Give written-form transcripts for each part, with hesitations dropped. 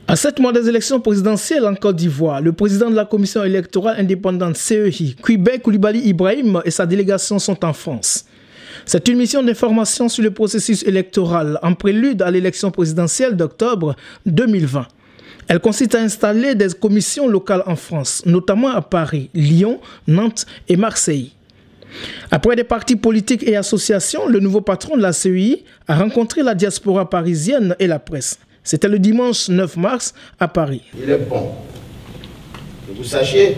À 7 mois des élections présidentielles en Côte d'Ivoire, le président de la commission électorale indépendante CEI, Kwibé Koulibaly Ibrahim, et sa délégation sont en France. C'est une mission d'information sur le processus électoral en prélude à l'élection présidentielle d'octobre 2020. Elle consiste à installer des commissions locales en France, notamment à Paris, Lyon, Nantes et Marseille. Après des partis politiques et associations, le nouveau patron de la CEI a rencontré la diaspora parisienne et la presse. C'était le dimanche 9 mars à Paris. Il est bon que vous sachiez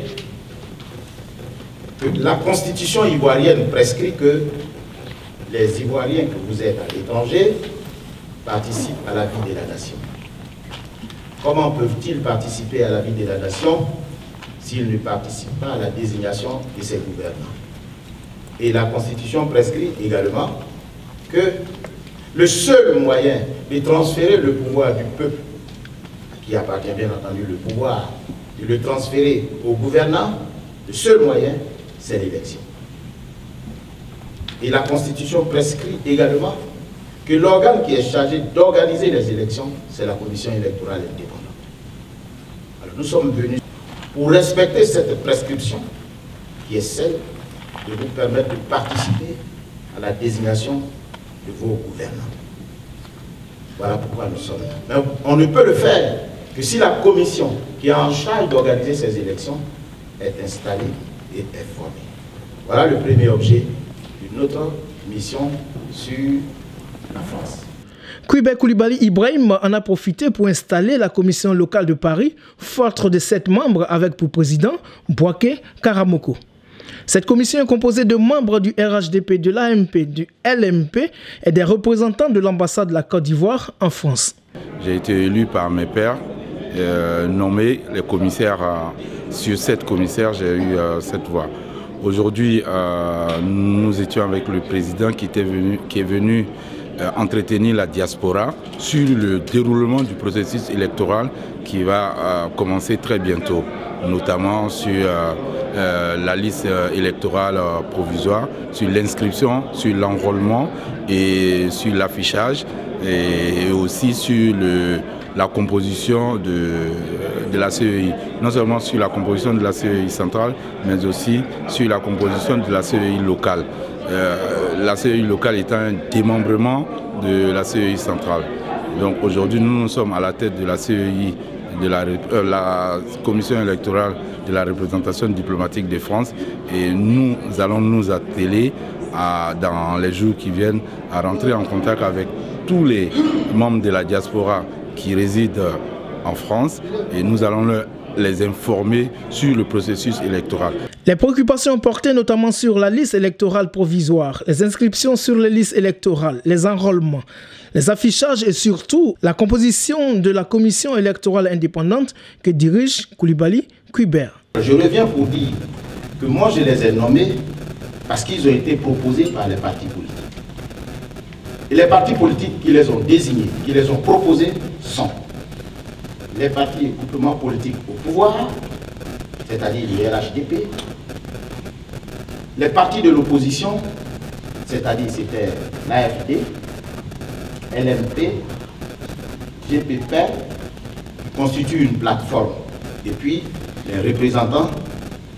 que la constitution ivoirienne prescrit que les Ivoiriens que vous êtes à l'étranger participent à la vie de la nation. Comment peuvent-ils participer à la vie de la nation s'ils ne participent pas à la désignation de ses gouvernants? Et la constitution prescrit également que le seul moyen de transférer le pouvoir du peuple, qui appartient bien entendu le pouvoir, de le transférer au gouvernant, le seul moyen, c'est l'élection. Et la Constitution prescrit également que l'organe qui est chargé d'organiser les élections, c'est la commission électorale indépendante. Alors nous sommes venus pour respecter cette prescription, qui est celle de vous permettre de participer à la désignation de vos gouvernants. Voilà pourquoi nous sommes là. Mais on ne peut le faire que si la commission qui est en charge d'organiser ces élections est installée et est formée. Voilà le premier objet de notre mission sur la France. Kwibé Koulibaly Ibrahim en a profité pour installer la commission locale de Paris, forte de 7 membres avec pour président Bouaké Karamoko. Cette commission est composée de membres du RHDP, de l'AMP, du LMP et des représentants de l'ambassade de la Côte d'Ivoire en France. J'ai été élu par mes pairs, nommé les commissaires. Sur 7 commissaires, j'ai eu 7 voix. Aujourd'hui, nous étions avec le président qui est venu entretenir la diaspora sur le déroulement du processus électoral qui va commencer très bientôt, notamment sur la liste électorale provisoire, sur l'inscription, sur l'enrôlement et sur l'affichage et aussi sur la composition de la CEI. Non seulement sur la composition de la CEI centrale, mais aussi sur la composition de la CEI locale. La CEI locale étant un démembrement de la CEI centrale. Donc aujourd'hui, nous sommes à la tête de la CEI, de la commission électorale de la représentation diplomatique de France, et nous allons nous atteler dans les jours qui viennent à rentrer en contact avec tous les membres de la diaspora qui résident en France, et nous allons les informer sur le processus électoral. Les préoccupations portaient notamment sur la liste électorale provisoire, les inscriptions sur les listes électorales, les enrôlements, les affichages et surtout la composition de la commission électorale indépendante que dirige Koulibaly Kwibé. Je reviens pour dire que moi je les ai nommés parce qu'ils ont été proposés par les partis politiques. Et les partis politiques qui les ont désignés, qui les ont proposés sont les partis et groupements politiques au pouvoir, c'est-à-dire les RHDP, les partis de l'opposition, c'est-à-dire c'était l'AFD, LMP, GPP, qui constituent une plateforme, et puis les représentants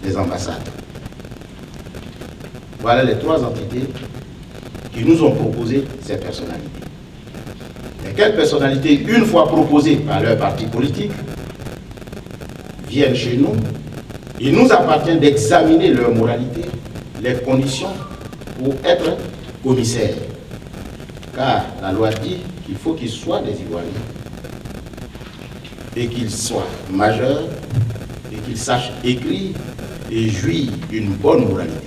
des ambassades. Voilà les 3 entités qui nous ont proposé ces personnalités. Et quelles personnalités, une fois proposées par leur parti politique, viennent chez nous? Il nous appartient d'examiner leur moralité, les conditions pour être commissaire. Car la loi dit qu'il faut qu'ils soient des Ivoiriens et qu'ils soient majeurs et qu'ils sachent écrire et jouir d'une bonne moralité.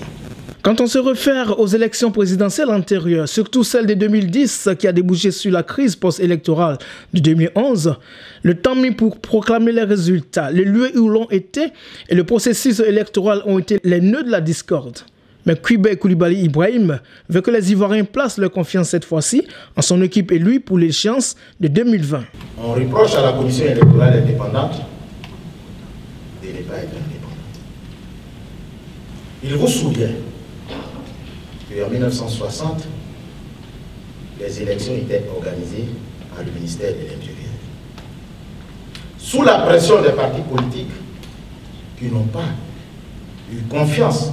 Quand on se réfère aux élections présidentielles antérieures, surtout celle de 2010 qui a débouché sur la crise post-électorale de 2011, le temps mis pour proclamer les résultats, les lieux où l'on était et le processus électoral ont été les nœuds de la discorde. Mais Kwibé Koulibaly Ibrahim veut que les Ivoiriens placent leur confiance cette fois-ci en son équipe élue pour l'échéance de 2020. On reproche à la commission électorale indépendante de ne pas être indépendante. Il vous souvient qu'en 1960, les élections étaient organisées par le ministère de l'Intérieur. sous la pression des partis politiques qui n'ont pas eu confiance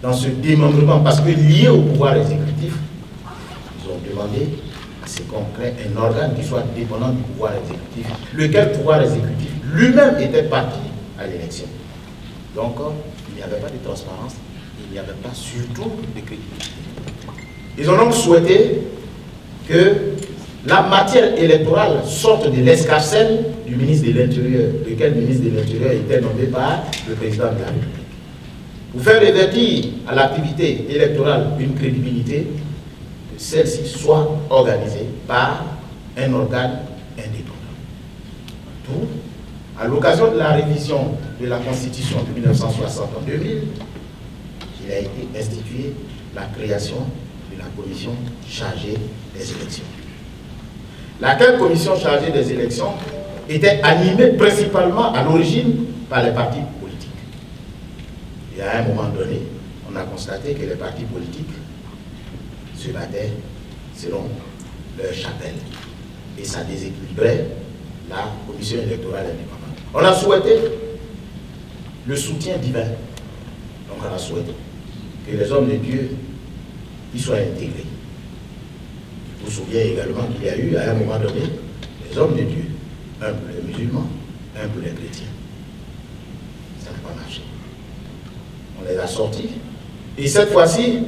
dans ce démembrement, parce que lié au pouvoir exécutif, ils ont demandé à ce qu'on crée un organe qui soit dépendant du pouvoir exécutif, lequel pouvoir exécutif lui-même était parti à l'élection. Donc, il n'y avait pas de transparence, il n'y avait pas surtout de crédibilité. Ils ont donc souhaité que la matière électorale sorte de l'escarcelle du ministre de l'Intérieur, lequel ministre de l'Intérieur était nommé par le président de la République. Pour faire revêtir à l'activité électorale une crédibilité, que celle-ci soit organisée par un organe indépendant. D'où, à l'occasion de la révision de la Constitution de 1960 en 2000, il a été institué la création de la commission chargée des élections. Laquelle commission chargée des élections était animée principalement à l'origine par les partis politiques. Et à un moment donné, on a constaté que les partis politiques se battaient selon leur chapelle. Et ça déséquilibrait la commission électorale indépendante. On a souhaité le soutien divin. Donc on a souhaité que les hommes de Dieu y soient intégrés. Vous vous souvenez également qu'il y a eu à un moment donné les hommes de Dieu, un pour les musulmans, un pour les chrétiens. Ça n'a pas marché. On les a sortis. Et cette fois-ci,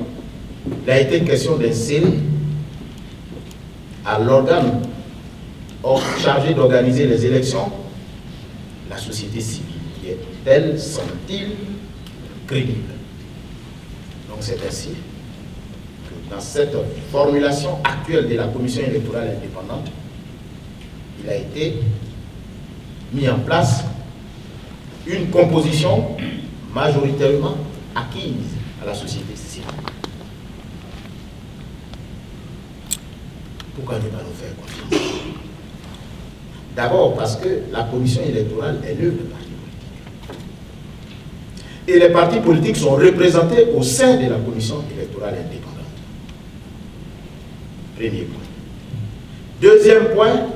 il a été question d'insérer à l'organe chargé d'organiser les élections la société civile, qui est, elle, semble-t-il, crédible. Donc c'est ainsi que dans cette formulation actuelle de la commission électorale indépendante, il a été mis en place une composition majoritairement acquise à la société civile. Pourquoi ne pas nous faire confiance? D'abord parce que la commission électorale est l'œuvre des partis politiques. Et les partis politiques sont représentés au sein de la commission électorale indépendante. Premier point. Deuxième point,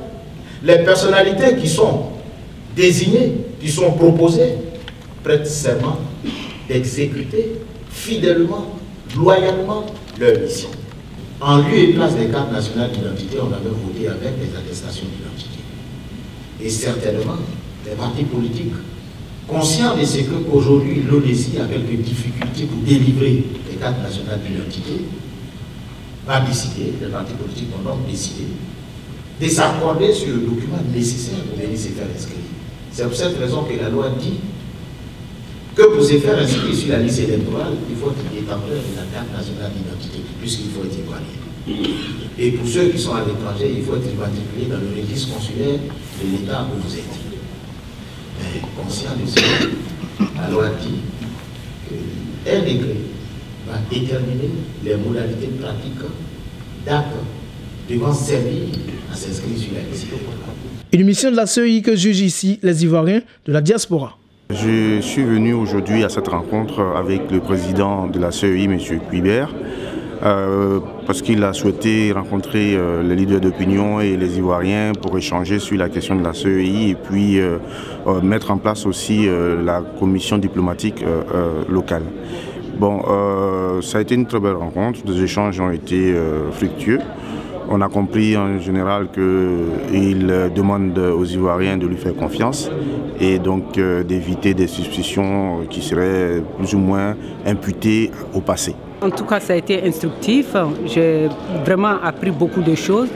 les personnalités qui sont désignées, qui sont proposées, prêtent serment d'exécuter fidèlement, loyalement leur mission. En lieu et place des cartes nationales d'identité, on avait voté avec des attestations d'identité. Et certainement, les partis politiques, conscients de ce qu'aujourd'hui l'ONESI a quelques difficultés pour délivrer les cartes nationales d'identité, va décider, les partis politiques ont donc décidé de s'accorder sur le document nécessaire pour venir se faire inscrire. C'est pour cette raison que la loi dit que pour se faire inscrire sur la liste électorale, il faut être détenteur de la carte nationale d'identité, puisqu'il faut être ivoirien. Et pour ceux qui sont à l'étranger, il faut être immatriculé dans le registre consulaire de l'État où vous êtes. Mais conscient de ça, la loi dit qu'un décret va déterminer les modalités pratiques d'actes devant servir à s'inscrire sur la liste électorale. Une mission de la CEI que jugent ici les Ivoiriens de la diaspora. Je suis venu aujourd'hui à cette rencontre avec le président de la CEI, M. Cuibert, parce qu'il a souhaité rencontrer les leaders d'opinion et les Ivoiriens pour échanger sur la question de la CEI et puis mettre en place aussi la commission diplomatique locale. Bon, ça a été une très belle rencontre, les échanges ont été fructueux. On a compris en général qu'il demande aux Ivoiriens de lui faire confiance et donc d'éviter des suspicions qui seraient plus ou moins imputées au passé. En tout cas, ça a été instructif. J'ai vraiment appris beaucoup de choses.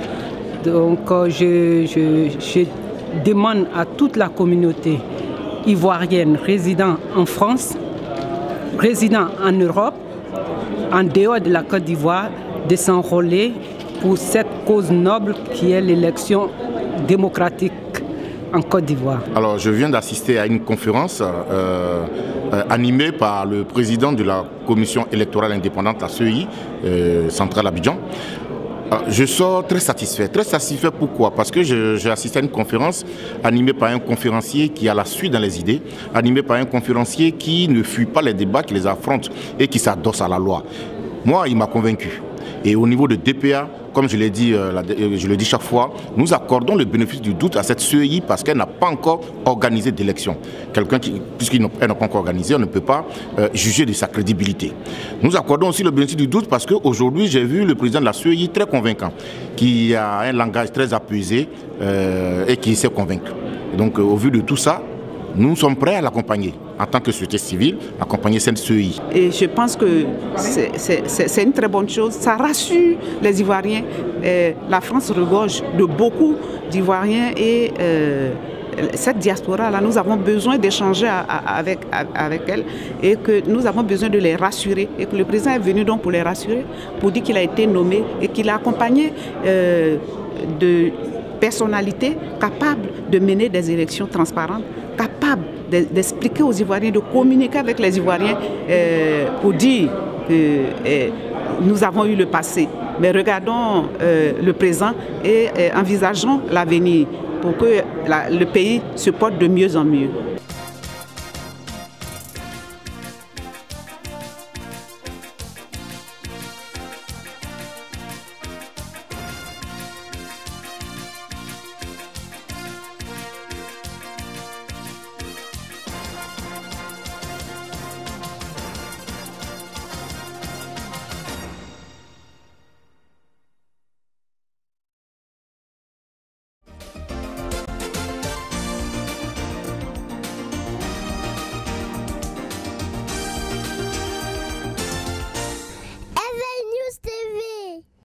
Donc, je demande à toute la communauté ivoirienne résidant en France, résidant en Europe, en dehors de la Côte d'Ivoire, de s'enrôler pour cette cause noble qui est l'élection démocratique en Côte d'Ivoire. Alors, je viens d'assister à une conférence animée par le président de la commission électorale indépendante, la CEI, centrale Abidjan. Je sors très satisfait. Très satisfait pourquoi? Parce que j'ai assisté à une conférence animée par un conférencier qui a la suite dans les idées, animée par un conférencier qui ne fuit pas les débats, qui les affronte et qui s'adosse à la loi. Moi, il m'a convaincu. Et au niveau de DPA, comme je l'ai dit chaque fois, nous accordons le bénéfice du doute à cette CEI parce qu'elle n'a pas encore organisé d'élection. Puisqu'elle n'a pas encore organisé, on ne peut pas juger de sa crédibilité. Nous accordons aussi le bénéfice du doute parce qu'aujourd'hui, j'ai vu le président de la CEI très convaincant, qui a un langage très apaisé et qui sait convaincre. Donc, au vu de tout ça, nous sommes prêts à l'accompagner en tant que société civile, accompagner cette CEI. Et je pense que c'est une très bonne chose. Ça rassure les Ivoiriens. La France regorge de beaucoup d'Ivoiriens et cette diaspora-là, nous avons besoin d'échanger avec elle et que nous avons besoin de les rassurer. Et que le président est venu donc pour les rassurer, pour dire qu'il a été nommé et qu'il a accompagné de personnalités capables de mener des élections transparentes, capables d'expliquer aux Ivoiriens, de communiquer avec les Ivoiriens pour dire que nous avons eu le passé. Mais regardons le présent et envisageons l'avenir pour que le pays se porte de mieux en mieux.